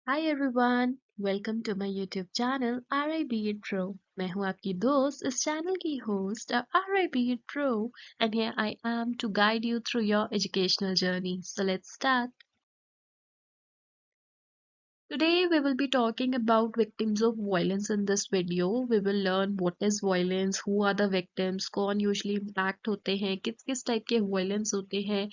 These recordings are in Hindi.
Hi everyone, welcome to my YouTube channel R I B it pro. मैं हूं आपकी दोस्त, इस चैनल की host R I B it pro, and here I am to guide you through your educational journey. So let's start. Today we will be talking about victims of violence in this video. We will learn what is violence, who are the victims, कौन usually impact होते हैं, किस किस टाइप के violence होते हैं,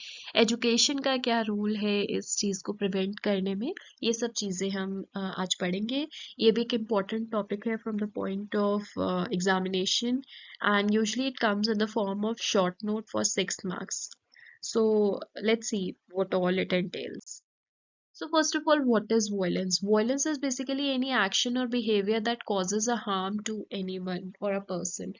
education का क्या रोल है इस चीज़ को prevent करने में। ये सब चीज़ें हम आज पढ़ेंगे। ये भी एक important topic है from the point of examination, and usually it comes in the form of short note for 6 marks. So let's see what all it entails. So first of all, what is violence? Violence is basically any action or behavior that causes a harm to anyone or a person.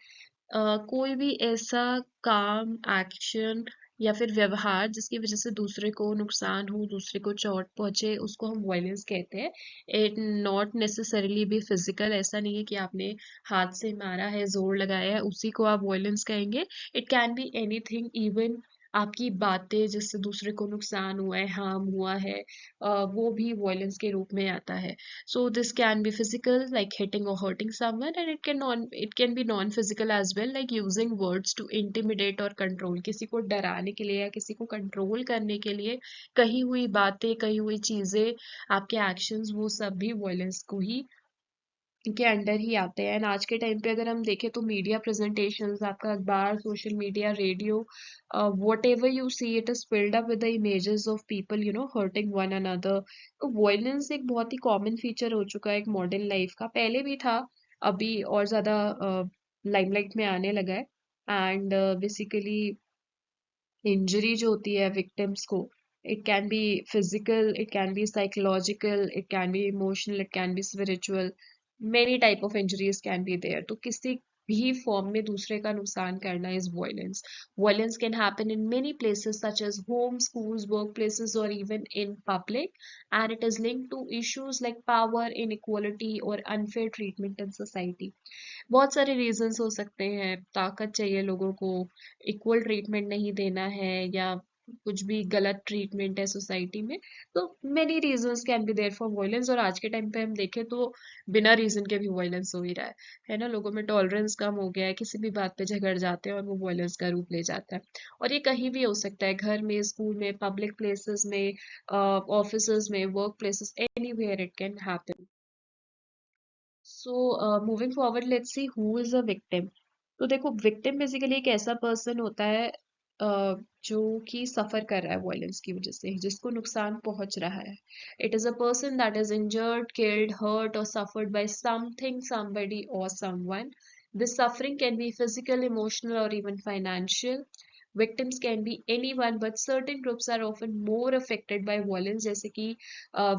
कोई भी ऐसा काम, एक्शन या फिर व्यवहार जिसकी वजह से दूसरे को नुकसान हो, दूसरे को चोट पहुंचे, उसको हम वायलेंस कहते हैं। इट नॉट नेसेसरीली भी फिजिकल, ऐसा नहीं है कि आपने हाथ से मारा है, जोर लगाया है, उसी को आप वायलेंस कहेंगे। It can be anything, even आपकी बातें जिससे दूसरे को नुकसान हुआ है, हार्म हुआ है, वो भी वायलेंस के रूप में आता है। So this can be physical, like hitting or hurting someone, and it can be non-physical as well, like using words to intimidate or control. किसी को डराने के लिए या किसी को कंट्रोल करने के लिए कही हुई बातें, कही हुई चीजें, आपके एक्शंस, वो सब भी वायलेंस को ही के अंडर ही आते हैं। एंड आज के टाइम पे अगर हम देखें तो मीडिया प्रेजेंटेशंस, आपका अखबार, social media, radio, whatever you see, it is filled up with the images of people hurting one another. तो वॉयलेंस एक बहुत ही कॉमन फीचर हो चुका है एक मॉडर्न लाइफ का। पहले भी था, अभी और ज्यादा लाइमलाइट में आने लगा है। एंड बेसिकली इंजरी जो होती है विक्टिम्स को, it can be physical, it can be psychological, it can be emotional, it can be spiritual. Many type of injuries can be there. तो किसी भी फॉर्म में दूसरे का नुकसान करना is violence. Violence can happen in many places such as home, schools, work places और even in public, and it is linked to issues like power inequality और अनफेयर ट्रीटमेंट इन सोसाइटी। बहुत सारे रीजंस हो सकते हैं। ताकत चाहिए लोगों को, इक्वल ट्रीटमेंट नहीं देना है, या कुछ भी गलत ट्रीटमेंट है सोसाइटी में। तो many reasons can be there for violence. और आज के टाइम पे हम देखें तो बिना रीजन के भी वायलेंस हो ही रहा है ना। लोगों में टॉलरेंस कम हो गया है, किसी भी बात पे झगड़ जाते हैं और वो वायलेंस का रूप ले जाता है। और ये कहीं भी हो सकता है, घर में, स्कूल में, पब्लिक प्लेसेस में, ऑफिस में, work places, anywhere it can happen. So moving forward, let's see who is a victim. तो देखो, विक्टिम बेसिकली एक ऐसा पर्सन होता है जो कि सफर कर रहा है वायलेंस की वजह से, जिसको नुकसान पहुंच रहा है। It is a person that is injured, killed, hurt और सफर्ड बाय समथिंग, समबडी और someone. This suffering can be physical, emotional और even financial. Victims can be anyone, but certain groups are often more affected by violence, जैसे कि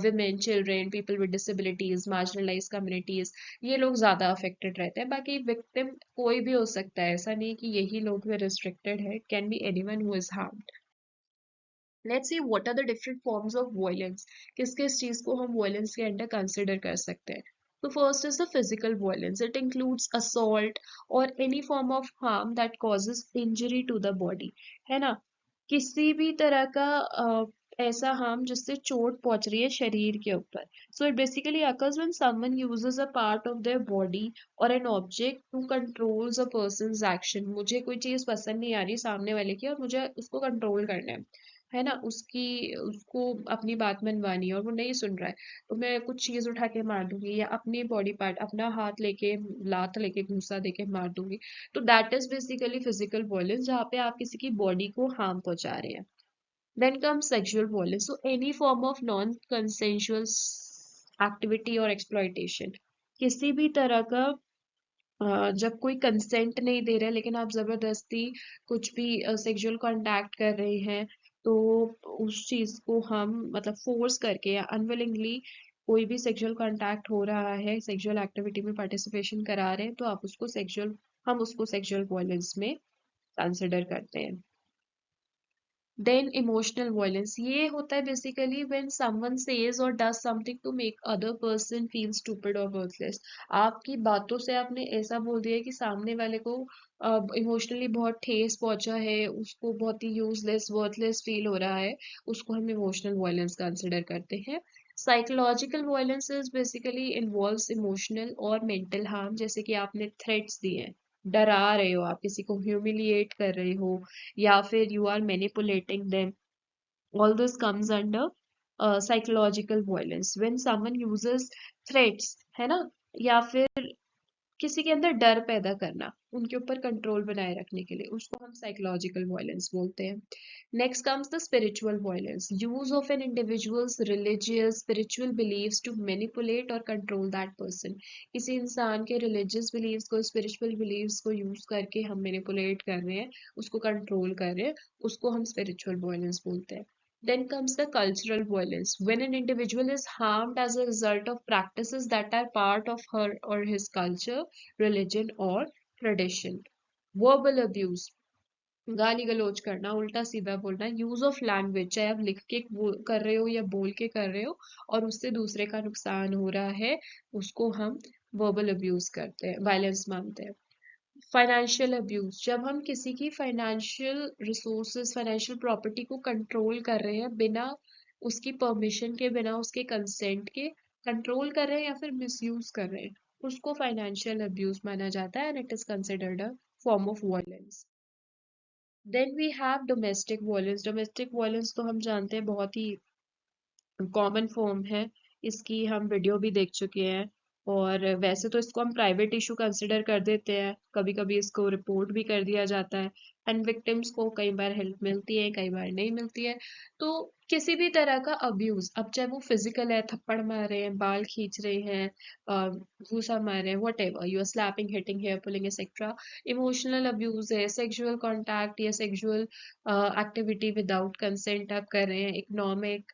women, children, people with disabilities, marginalized communities, ये लोग ज़्यादा affected रहते हैं। बाकी victim कोई भी हो सकता है, ऐसा नहीं कि यही लोग में restricted है। It can be anyone who is harmed. Let's see what are the different forms of violence. किस किस चीज को हम violence के अंदर consider कर सकते हैं। तो first is the physical violence. It includes assault or any form of harm that causes injury to the body. है ना, किसी भी तरह का ऐसा harm जिससे चोट पहुंच रही है शरीर के ऊपर। So it basically occurs when someone uses a part of their body or an object to controls a person's action. मुझे कोई चीज पसंद नहीं आ रही सामने वाले की और मुझे उसको कंट्रोल करना है ना, उसकी, उसको अपनी बात मनवानी है और वो नहीं सुन रहा है, तो मैं कुछ चीज उठा के मार दूंगी, या अपनी बॉडी पार्ट, अपना हाथ लेके, लात लेके, घूंसा देके मार दूंगी। तो that is basically physical violence, जहाँ पे आप किसी की बॉडी को हार्म पहुंचा रहे हैं। Then come sexual violence. So any form of non consensual activity और एक्सप्लॉइटेशन, किसी भी तरह का जब कोई कंसेंट नहीं दे रहा है लेकिन आप जबरदस्ती कुछ भी सेक्सुअल कांटेक्ट कर रहे हैं, तो उस चीज को हम मतलब फोर्स करके या अनविलिंगली कोई भी सेक्सुअल कांटेक्ट हो रहा है, सेक्सुअल एक्टिविटी में पार्टिसिपेशन करा रहे हैं, तो आप उसको सेक्सुअल, हम उसको सेक्सुअल वायलेंस में कंसिडर करते हैं। देन इमोशनल वायलेंस, ये होता है बेसिकली व्हेन समवन सेज और does something to make other person feel stupid और वर्थलेस। आपकी बातों से आपने ऐसा बोल दिया कि सामने वाले को इमोशनली बहुत ठेस पहुंचा है, उसको बहुत ही यूजलेस, वर्थलेस फील हो रहा है, उसको हम इमोशनल वायलेंस कंसिडर करते हैं। Psychological violence is basically involves emotional और मेंटल हार्म, जैसे कि आपने थ्रेट्स दिए हैं, डरा रहे हो, आप किसी को ह्यूमिलिएट कर रहे हो, या फिर you are manipulating them, all this comes under psychological violence when someone uses threats, है ना, या फिर किसी के अंदर डर पैदा करना, उनके ऊपर कंट्रोल बनाए रखने के लिए, उसको हम साइकोलॉजिकल वायलेंस बोलते हैं। Next comes the spiritual violence, use of an individuals religious spiritual beliefs to manipulate और कंट्रोल दैट पर्सन। किसी इंसान के रिलीजियस बिलीव्स को, स्पिरिचुअल बिलीव्स को यूज करके हम मैनिपुलेट कर रहे हैं, उसको कंट्रोल कर रहे हैं, उसको हम स्पिरिचुअल वायलेंस बोलते हैं। Then comes the cultural violence, when an individual is harmed as a result of practices that are part of her or his culture, religion, or tradition. Verbal abuse, गाली गलौज करना, उल्टा सीधा बोलना, यूज ऑफ लैंग्वेज, चाहे आप लिख के कर रहे हो या बोल के कर रहे हो और उससे दूसरे का नुकसान हो रहा है, उसको हम वर्बल अब्यूज करते हैं, वायलेंस मानते हैं। फाइनेंशियल अब्यूज, जब हम किसी की फाइनेंशियल रिसोर्सेज, फाइनेंशियल प्रॉपर्टी को कंट्रोल कर रहे हैं बिना उसकी परमिशन के, बिना उसके कंसेंट के कंट्रोल कर रहे हैं या फिर मिसयूज कर रहे हैं, उसको फाइनेंशियल अब्यूज माना जाता है and it is considered a form of violence. Then we have domestic violence. Domestic violence तो हम जानते हैं बहुत ही कॉमन फॉर्म है, इसकी हम वीडियो भी देख चुके हैं, और वैसे तो इसको हम प्राइवेट इशू कंसिडर कर देते हैं, कभी कभी इसको रिपोर्ट भी कर दिया जाता है, एंड विक्टिम्स को कई बार हेल्प मिलती है, कई बार नहीं मिलती है। तो किसी भी तरह का अब्यूज, अब चाहे वो फिजिकल है, थप्पड़ मार रहे हैं, बाल खींच रहे हैं, घूसा मार रहे हैं, whatever, you are slapping, hitting, hair pulling etcetera, emotional abuse है, सेक्सुअल कॉन्टैक्ट या सेक्सुअल एक्टिविटी विदाउट कंसेंट आप कर रहे हैं, इकोनॉमिक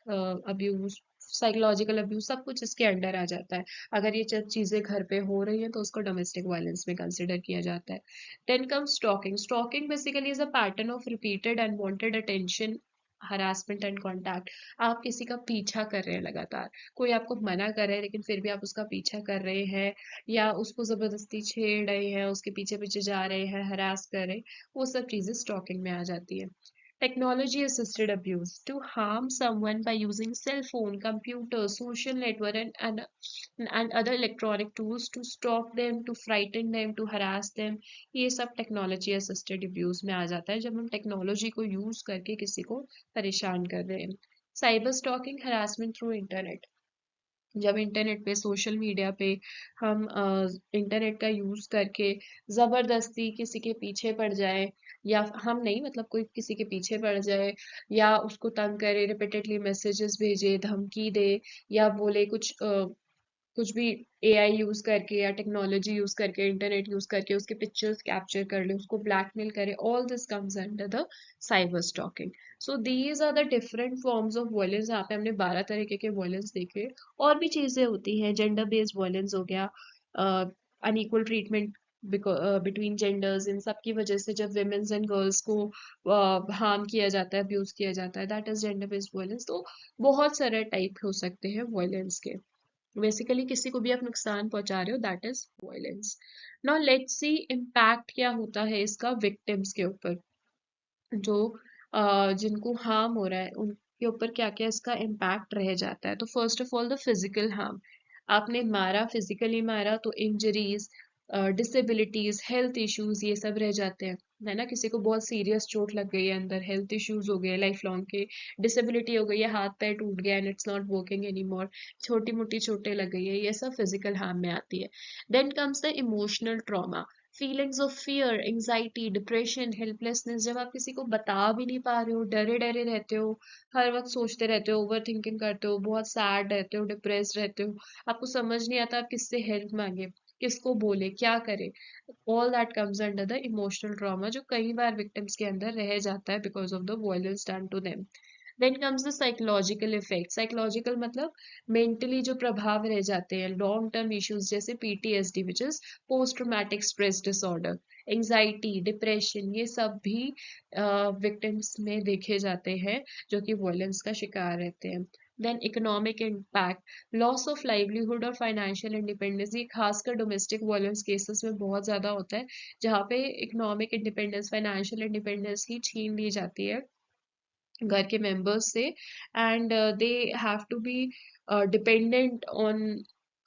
अब्यूज, साइकोलॉजिकल अब्यूज, सब कुछ इसके अंडर आ जाता है। अगर ये चीजें घर पे हो रही हैं तो उसको डोमेस्टिक वायलेंस में कंसिडर किया जाता है। Then come stalking. Stalking basically is a pattern of repeated unwanted attention, harassment and contact. आप किसी का पीछा कर रहे हैं लगातार, कोई आपको मना कर रहे हैं लेकिन फिर भी आप उसका पीछा कर रहे हैं, या उसको जबरदस्ती छेड़ रहे हैं, उसके पीछे पीछे जा रहे हैं, हरास कर रहे हैं, वो सब चीजें स्टॉकिंग में आ जाती है। Technology assisted abuse, to harm someone by using cell phone, computer, social network, and other electronic tools to stalk them, to frighten them, to harass them, ये सब टेक्नोलॉजी असिस्टेड अब्यूज में आ जाता है, जब हम टेक्नोलॉजी को यूज करके किसी को परेशान कर रहे हैं। Cyber stalking, harassment through internet, जब इंटरनेट पे, सोशल मीडिया पे हम इंटरनेट का यूज करके जबरदस्ती किसी के पीछे पड़ जाए, या हम नहीं, मतलब कोई किसी के पीछे पड़ जाए, या उसको तंग करे, रिपीटेडली मैसेजेस भेजे, धमकी दे, या बोले कुछ भी एआई यूज करके या टेक्नोलॉजी यूज करके, इंटरनेट यूज करके उसके पिक्चर्स कैप्चर कर ले, उसको ब्लैकमेल करे, all this comes under the cyber stalking. So these are the different forms of violence. यहाँ पे हमने 12 तरीके के वायलेंस देखे, और भी चीजें होती हैं, जेंडर बेस्ड वायलेंस हो गया, अनइक्वल ट्रीटमेंट बिटवीन जेंडर्स, इन सब की वजह से जब विमेन्स एंड गर्ल्स को हार्म किया जाता है, अब्यूज किया जाता है, that is gender based violence. तो बहुत सारे टाइप हो सकते हैं वायलेंस के, बेसिकली किसी को भी आप नुकसान पहुंचा रहे हो, that is violence. Now let's see impact क्या होता है इसका विक्टिम्स के ऊपर, जो जिनको हार्म हो रहा है उनके ऊपर क्या क्या इसका इम्पैक्ट रह जाता है। तो first of all the physical harm, आपने मारा, फिजिकली मारा, तो इंजरीज, डिसेबिलिटीज, हेल्थ इश्यूज, ये सब रह जाते हैं, है ना। किसी को बहुत सीरियस चोट लग गई है अंदर, हेल्थ इश्यूज हो गए लाइफ लॉन्ग के, डिसेबिलिटी हो गई है, हाथ पैर टूट गया and it's not working any more, छोटी मोटी चोटें लग गई है, ये सब फिजिकल हार्म में आती है। Then comes the emotional trauma, feelings of fear, anxiety, depression, helplessness, जब आप किसी को बता भी नहीं पा रहे हो, डरे डरे रहते हो, हर वक्त सोचते रहते हो, ओवर थिंकिंग करते हो, बहुत सैड रहते हो, डिप्रेस रहते हो, आपको समझ नहीं आता आप किससे हेल्प मांगे, किसको बोले, क्या करे, all that comes under the emotional trauma, जो कई बार विक्टिम्स के अंदर रह जाता है because of the violence done to them. Then comes the psychological effect, psychological मतलब मेंटली जो प्रभाव रह जाते हैं, लॉन्ग टर्म इश्यूज जैसे PTSD which is post traumatic stress disorder, anxiety, depression, ये सब भी विक्टिम्स में देखे जाते हैं जो कि वायलेंस का शिकार रहते हैं। Then economic impact, loss of livelihood और फाइनेंशियल इंडिपेंडेंस, ये खासकर डोमेस्टिक वायलेंस केसेस में बहुत ज्यादा होता है, जहाँ पे इकोनॉमिक इंडिपेंडेंस, फाइनेंशियल इंडिपेंडेंस ही छीन ली जाती है घर के मेंबर्स से, and they have to be dependent on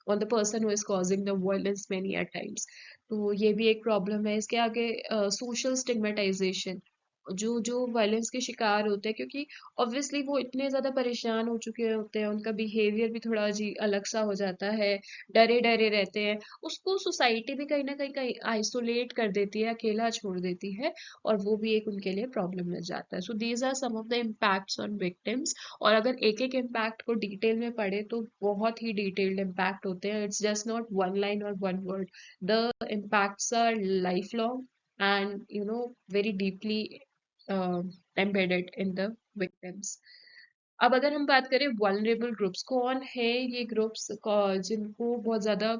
the person who is causing the violence many at times. तो ये भी एक प्रॉब्लम है। इसके आगे सोशल स्टिग्मेटाइजेशन, जो जो वायलेंस के शिकार होते हैं, क्योंकि ऑब्वियसली वो इतने ज्यादा परेशान हो चुके होते हैं, उनका बिहेवियर भी थोड़ा अजीब अलग सा हो जाता है, डरे डरे रहते हैं, उसको सोसाइटी भी कहीं ना कहीं आइसोलेट कर देती है, अकेला छोड़ देती है, और वो भी एक उनके लिए प्रॉब्लम बन जाता है। So these are some of the impacts on victims. और अगर एक एक इम्पैक्ट को डिटेल में पढ़े तो बहुत ही डिटेल्ड इम्पैक्ट होते हैं। It's just not one line और one word, the impacts are life long and very deeply embedded in the victims. अब अगर हम बात करें vulnerable groups, कौन है ये ग्रुप्स जिनको बहुत ज्यादा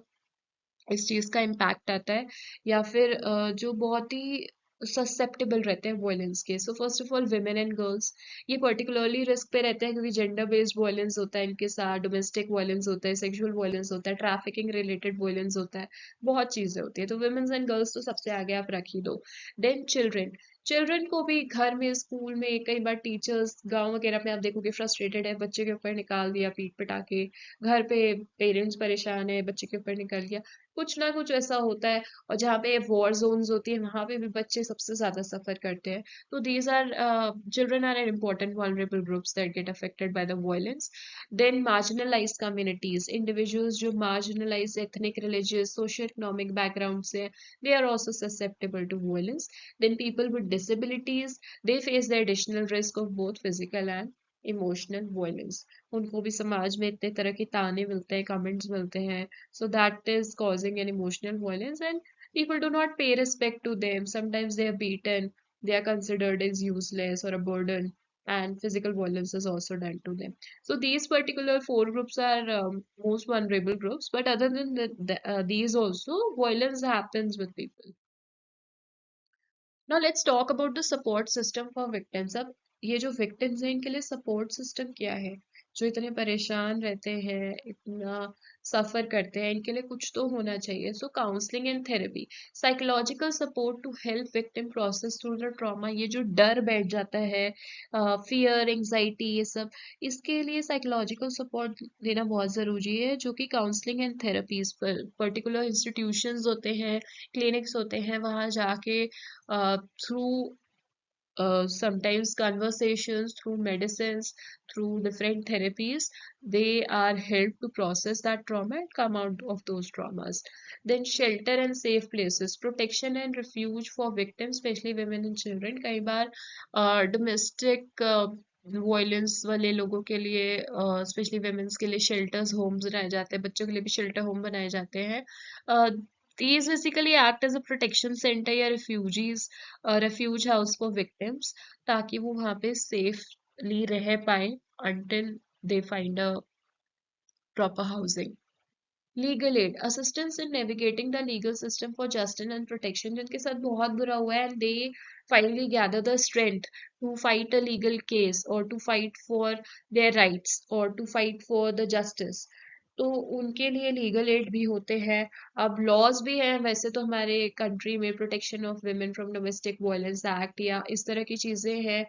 इस चीज का इम्पैक्ट आता है, या फिर जो बहुत ही ससेप्टेबल रहते हैं वायलेंस के। So first of all women and girls, ये पर्टिकुलरली रिस्क पे रहते हैं क्योंकि जेंडर बेस्ड वायलेंस होता है इनके साथ, डोमेस्टिक वायलेंस होता है, सेक्सुअल वायलेंस होता है, ट्रैफिकिंग रिलेटेड वायलेंस होता है, बहुत चीजें होती है। तो विमेन्स एंड गर्ल्स तो सबसे आगे आप रख ही दो। देन चिल्ड्रन, चिल्ड्रन को भी घर में, स्कूल में, कई बार टीचर्स, गांव वगैरह में आप देखोगे फ्रस्ट्रेटेड है, बच्चे के ऊपर निकाल दिया पीट पिटा के, घर पे पेरेंट्स परेशान है, बच्चे के ऊपर निकल गया, कुछ ना कुछ ऐसा होता है। और जहाँ पे वॉर जोन्स होती है वहां पे भी बच्चे सबसे ज्यादा सफर करते हैं। तो these are children are an important vulnerable groups that get affected by the violence. Then marginalized communities, individuals जो marginalized ethnic, religious, socio-economic background से, they are also susceptible to violence. Then people with disabilities, they face the additional risk of both physical and emotional violence. उनको भी समाज में इतने तरह के ताने मिलते हैं, कमेंट्स मिलते हैं, so that is causing an emotional violence, and people do not pay respect to them. Sometimes they are beaten, they are considered as useless or a burden, and physical violence is also done to them. So these particular four groups are most vulnerable groups, but other than these also violence happens with people. Now let's talk about the support system for victims. अब ये जो victims हैं इनके लिए support system क्या है? जो इतने परेशान रहते हैं, इतना सफर करते हैं, इनके लिए कुछ तो होना चाहिए। So counselling and therapy, psychological support to help victim process through the trauma, ये जो डर बैठ जाता है, फियर, एंजाइटी, ये सब, इसके लिए साइकोलॉजिकल सपोर्ट देना बहुत जरूरी है, जो कि काउंसलिंग एंड थेरेपीज पर पर्टिकुलर इंस्टीट्यूशंस होते हैं, क्लिनिक्स होते हैं, वहाँ जाके through sometimes conversations, through medicines, through different therapies, they are helped to process that trauma and come out of those traumas. Then shelter and safe places, protection and refuge for victims, especially women and children. कई बार domestic वायलेंस वाले लोगों के लिए, स्पेशली वेमेन्स के लिए शेल्टर्स होम्स बनाए जाते हैं, बच्चों के लिए भी शेल्टर होम बनाए जाते हैं। These basically act as a protection center या refuge house for victims, ताकि वो वहाँ पे safely रह पाए until they find a proper housing. Legal aid, assistance in navigating the legal system for justice and protection, जिनके साथ बहुत बुरा हुआ है, and they finally gather the strength to fight a legal case और to fight for their rights और to fight for the justice, तो उनके लिए लीगल एड भी होते हैं। अब लॉज भी हैं वैसे तो हमारे कंट्री में, protection of women from domestic violence act या इस तरह की चीजें हैं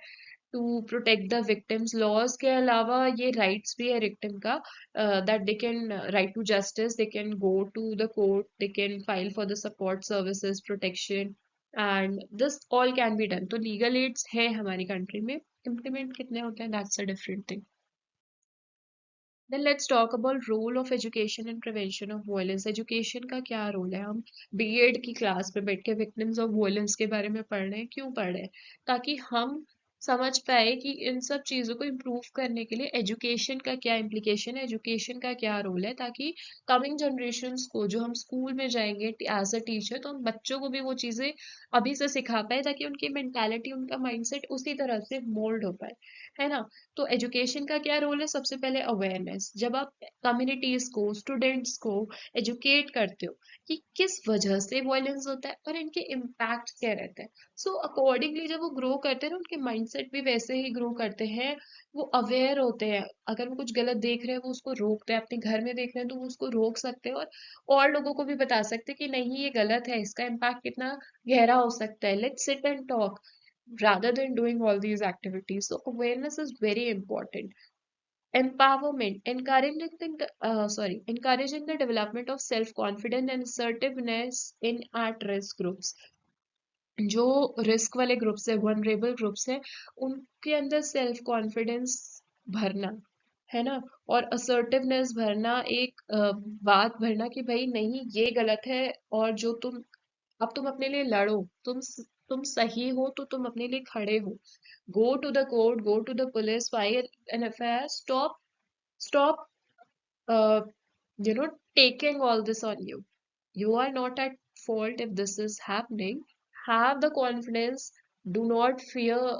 to protect the victims. Laws के अलावा ये राइट्स भी है विक्टिम का, that they can right to justice, they can go to the court, they can file for the support services, protection, and this all can be done. तो लीगल एड्स है हमारी कंट्री में, इम्प्लीमेंट कितने होते हैं that's a different thing. Then let's talk about role of education and prevention of violence. Education का क्या रोल है? हम बीएड की क्लास में बैठ के विक्टिम्स ऑफ वायलेंस के बारे में पढ़ रहे हैं, क्यों पढ़ रहे हैं? ताकि हम समझ पाए कि इन सब चीजों को इम्प्रूव करने के लिए एजुकेशन का क्या इम्प्लीकेशन है, एजुकेशन का क्या रोल है, ताकि कमिंग जनरेशन्स को, जो हम स्कूल में जाएंगे एज अ टीचर, तो हम बच्चों को भी वो चीजें अभी से सिखा पाए, ताकि उनकी मेंटालिटी, उनका माइंडसेट उसी तरह से मोल्ड हो पाए, है ना? तो एजुकेशन का क्या रोल है? सबसे पहले अवेयरनेस। जब आप कम्युनिटीज को, स्टूडेंट्स को एजुकेट करते हो कि किस वजह से वायलेंस होता है और इनके इम्पैक्ट क्या रहते हैं, सो अकॉर्डिंगली जब वो ग्रो करते हैं ना, उनके माइंडसेट भी वैसे ही ग्रो करते हैं। वो अवेयर होते हैं, अगर वो कुछ गलत देख रहे हैं वो उसको रोकते हैं, अपने घर में देख रहे हैं तो वो उसको रोक सकते हैं, और लोगों को भी बता सकते हैं कि नहीं ये गलत है, इसका इम्पैक्ट कितना गहरा हो सकता है, let's sit and talk rather than doing all these activities. So awareness is very important. Empowerment, encouraging the development of self-confidence and assertiveness in at-risk groups. जो रिस्क वाले ग्रुप्स है, वनरेबल ग्रुप्स है, उनके अंदर सेल्फ कॉन्फिडेंस भरना, है ना, और असर्टिवनेस भरना, एक बात भरना कि भाई नहीं ये गलत है, और जो तुम अब तुम अपने लिए लड़ो, तुम सही हो तो तुम अपने लिए खड़े हो, go to the court, go to the police, file an FIR, stop uh, taking all this on you. You are not at fault if this is happening. Have the confidence. Do not fear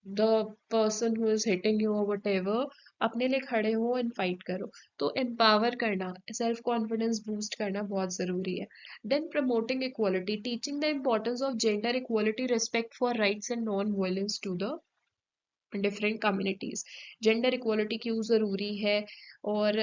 the person who is hitting you or whatever. अपने लिए खड़े हो एंड फाइट करो. तो एम्पावर करना, सेल्फ कॉन्फिडेंस बूस्ट करना बहुत जरूरी है. Then promoting equality, teaching the importance of gender equality, respect for rights and non violence to the different communities. Gender equality क्यों जरूरी है, और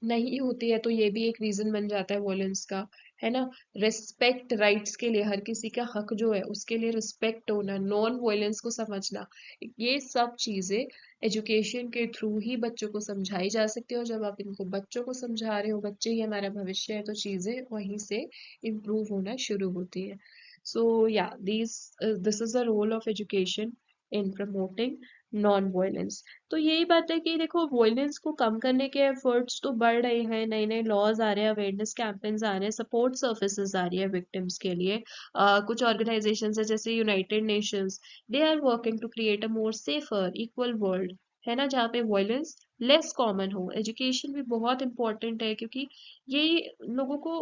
नहीं होती है तो ये भी एक रीजन बन जाता है वॉयलेंस का, है ना. रिस्पेक्ट राइट्स के लिए, हर किसी का हक जो है उसके लिए रिस्पेक्ट होना, नॉन वॉयलेंस को समझना, ये सब चीजें एजुकेशन के थ्रू ही बच्चों को समझाई जा सकती है. और जब आप इनको बच्चों को समझा रहे हो, बच्चे ही हमारा भविष्य है, तो चीजें वहीं से इम्प्रूव होना शुरू होती है. सो या this is the role of education in promoting non violence. तो यही बात है कि देखो, वायलेंस को कम करने के एफर्ट्स तो बढ़ रहे हैं, नए नए लॉज आ रहे हैं, अवेयरनेस कैंपेन्स आ रहे हैं, सपोर्ट सर्विसेज आ रही है विक्टिम्स के लिए. कुछ ऑर्गेनाइजेशंस है जैसे United Nations, they are working to create a more safer equal world, है ना, जहाँ पे वायलेंस लेस कॉमन हो. एजुकेशन भी बहुत इंपॉर्टेंट है, क्योंकि ये लोगों को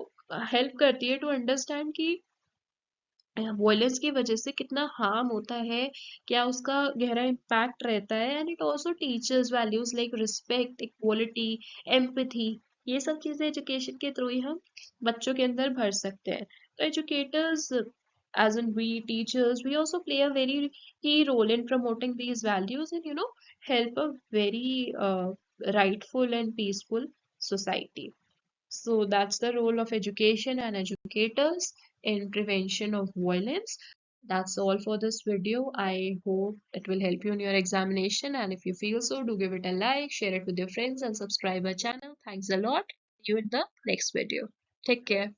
हेल्प करती है टू अंडरस्टैंड कि वॉयलेंस की वजह से कितना हार्म होता है, क्या उसका गहरा इम्पैक्ट रहता है. And it also teachers values like respect, equality, empathy. ये सब चीजें एजुकेशन के थ्रू ही हम बच्चों के अंदर भर सकते हैं. तो educators, as in we teachers, we also play a very key role in promoting these values, and help a very rightful and peaceful society. So that's the role of education and educators in prevention of violence. That's all for this video. I hope it will help you in your examination. And if you feel so, do give it a like, share it with your friends, and subscribe our channel. Thanks a lot. See you in the next video. Take care.